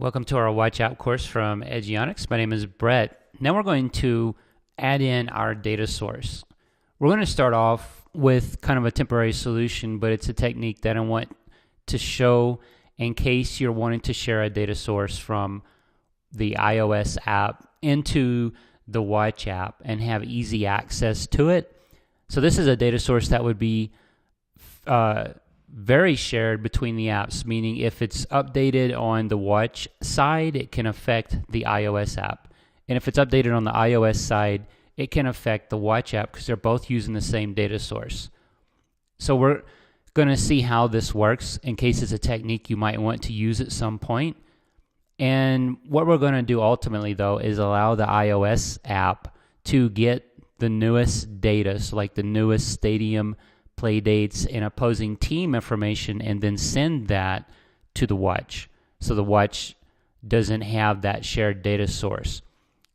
Welcome to our Watch App course from Edgeonics. My name is Brett. Now we're going to add in our data source. We're going to start off with kind of a temporary solution, but it's a technique that I want to show in case you're wanting to share a data source from the iOS app into the Watch app and have easy access to it. So this is a data source that would be very shared between the apps, meaning if it's updated on the Watch side, it can affect the iOS app. And if it's updated on the iOS side, it can affect the Watch app because they're both using the same data source. So we're going to see how this works in case it's a technique you might want to use at some point. And what we're going to do ultimately, though, is allow the iOS app to get the newest data, so like the newest stadium play dates and opposing team information, and then send that to the Watch. So the Watch doesn't have that shared data source.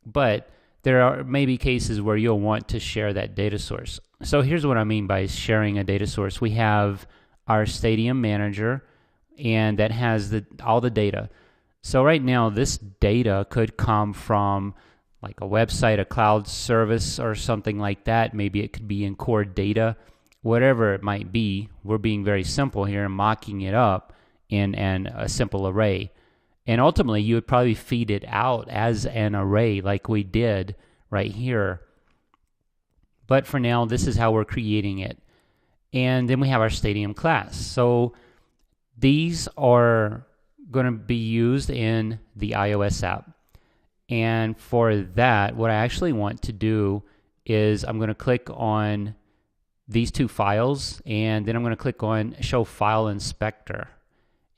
But there are maybe cases where you'll want to share that data source. So here's what I mean by sharing a data source. We have our Stadium Manager, and that has all the data. So right now, this data could come from like a website, a cloud service, or something like that. Maybe it could be in core data. Whatever it might be, we're being very simple here and mocking it up in a simple array. And ultimately, you would probably feed it out as an array like we did right here. But for now, this is how we're creating it. And then we have our Stadium class. So these are going to be used in the iOS app. And for that, what I actually want to do is I'm going to click on these two files, and then I'm going to click on Show File Inspector.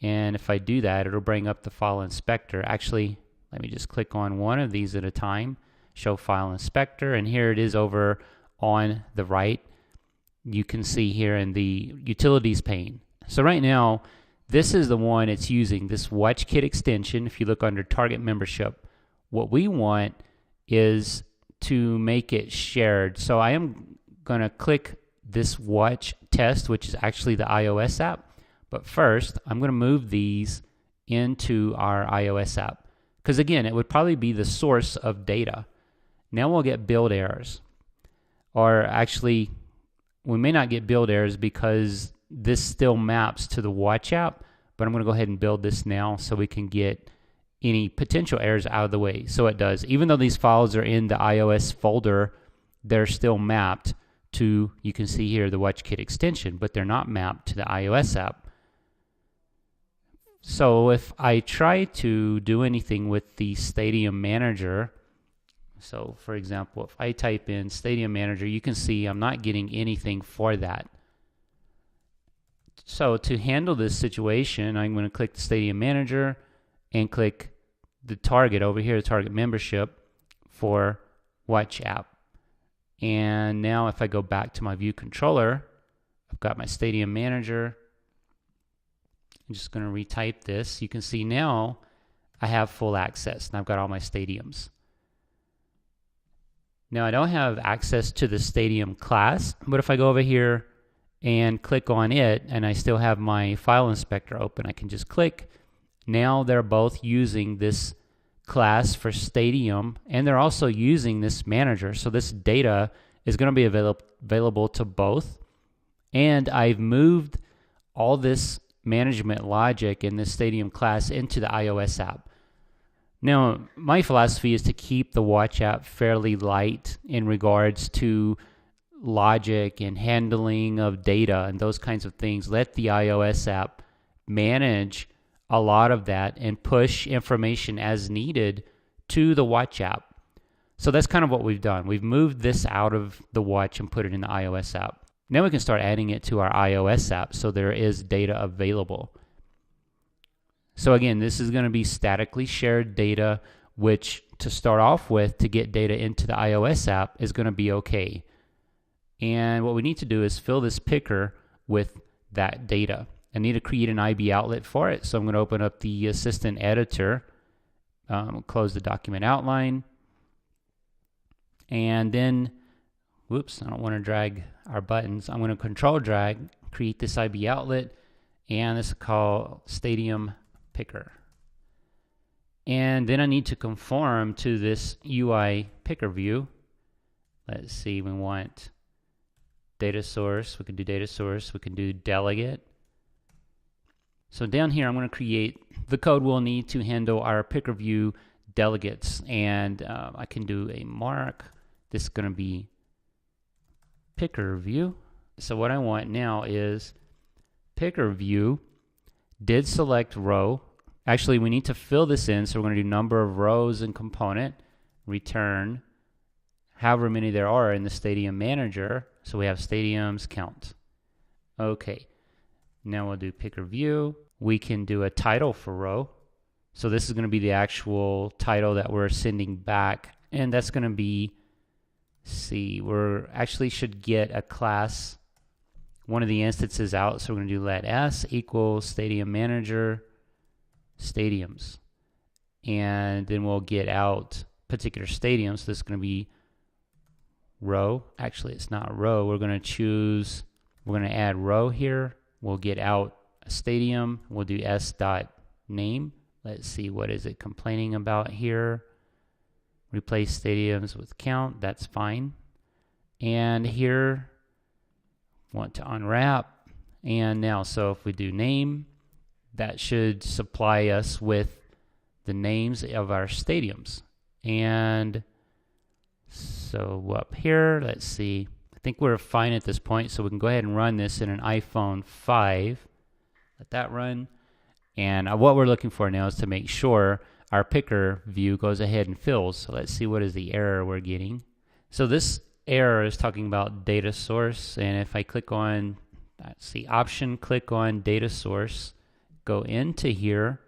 And if I do that, it'll bring up the File Inspector. Actually, let me just click on one of these at a time. Show File Inspector, and here it is over on the right. You can see here in the Utilities pane. So right now, this is the one it's using, this WatchKit extension. If you look under Target Membership, what we want is to make it shared. So I am going to click this Watch test, which is actually the iOS app. But first, I'm going to move these into our iOS app. Because again, it would probably be the source of data. Now we'll get build errors. Or actually, we may not get build errors because this still maps to the Watch app. But I'm going to go ahead and build this now so we can get any potential errors out of the way. So it does. Even though these files are in the iOS folder, they're still mapped to, you can see here, the WatchKit extension, but they're not mapped to the iOS app. So if I try to do anything with the Stadium Manager, so for example, if I type in Stadium Manager, you can see I'm not getting anything for that. So to handle this situation, I'm going to click the Stadium Manager and click the target over here, the Target Membership for Watch app. And now if I go back to my view controller, I've got my Stadium Manager. I'm just going to retype this. You can see now I have full access, and I've got all my stadiums. Now I don't have access to the Stadium class, but if I go over here and click on it, and I still have my file inspector open, I can just click. Now they're both using this class for Stadium, and they're also using this manager. So this data is going to be available to both. And I've moved all this management logic in this Stadium class into the iOS app. Now, my philosophy is to keep the Watch app fairly light in regards to logic and handling of data and those kinds of things. Let the iOS app manage a lot of that and push information as needed to the Watch app. So that's kind of what we've done. We've moved this out of the Watch and put it in the iOS app. Now we can start adding it to our iOS app so there is data available. So again, this is going to be statically shared data, which to start off with, to get data into the iOS app is going to be okay. And what we need to do is fill this picker with that data. I need to create an IB outlet for it, so I'm going to open up the Assistant Editor, close the document outline, and then, whoops, I don't want to drag our buttons. I'm going to Control Drag, create this IB outlet, and this is called Stadium Picker. And then I need to conform to this UI picker view. Let's see, we want data source. We can do data source. We can do delegate. So down here, I'm going to create the code we'll need to handle our picker view delegates. And I can do a mark. This is going to be picker view. So what I want now is picker view did select row. Actually, we need to fill this in, so we're going to do number of rows and component, return however many there are in the stadium manager. So we have stadiums count. Okay, now we'll do picker view. We can do a title for row. So this is going to be the actual title that we're sending back, and that's going to be, see, we're actually should get a class, one of the instances out. So we're going to do let s equals stadium manager stadiums, and then we'll get out particular stadiums. So this is going to be row. Actually, it's not row. We're going to choose, we're going to add row here. We'll get out a stadium. We'll do s dot name. Let's see, what is it complaining about here? Replace stadiums with count. That's fine. And here, want to unwrap. And now, so if we do name, that should supply us with the names of our stadiums. And so up here, let's see. I think we're fine at this point, so we can go ahead and run this in an iPhone 5. Let that run. And what we're looking for now is to make sure our picker view goes ahead and fills. So let's see, what is the error we're getting. So this error is talking about data source. And if I click on, let's see, option, click on data source, go into here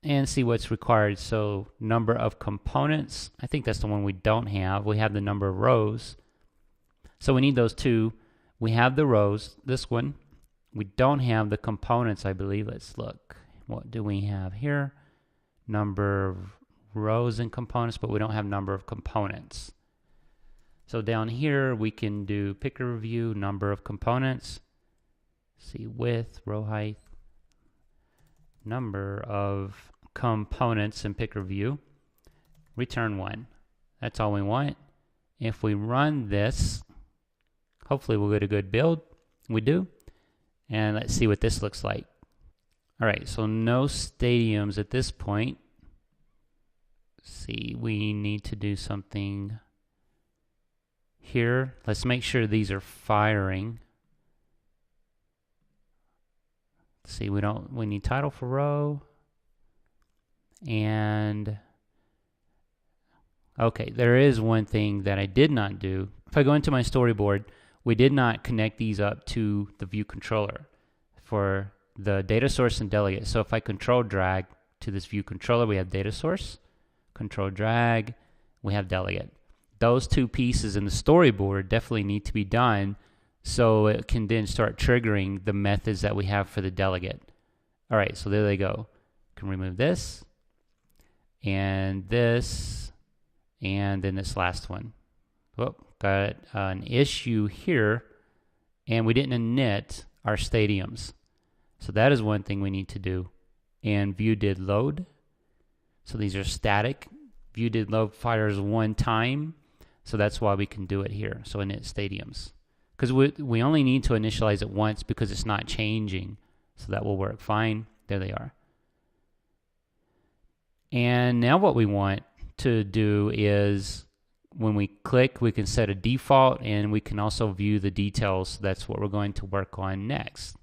and see what's required. So number of components, I think that's the one we don't have. We have the number of rows. So we need those two. We have the rows, this one. We don't have the components, I believe. Let's look. What do we have here? Number of rows and components, but we don't have number of components. So down here, we can do picker view, number of components. See width, row height, number of components in picker view, return 1. That's all we want. If we run this, hopefully we'll get a good build. We do. And let's see what this looks like. All right, so no stadiums at this point. Let's see, we need to do something here. Let's make sure these are firing. See, we need title for row. And okay, there is one thing that I did not do. If I go into my storyboard, we did not connect these up to the view controller for the data source and delegate. So if I control drag to this view controller, we have data source, control drag, we have delegate. Those two pieces in the storyboard definitely need to be done, so it can then start triggering the methods that we have for the delegate. All right, so there they go. Can remove this, and then this last one. Whoop, got an issue here, and we didn't init our stadiums. So that is one thing we need to do. And view did load. So these are static. View did load fires one time, so that's why we can do it here. So init stadiums. Because we only need to initialize it once because it's not changing. So that will work fine. There they are. And now what we want to do is when we click, we can set a default, and we can also view the details. That's what we're going to work on next.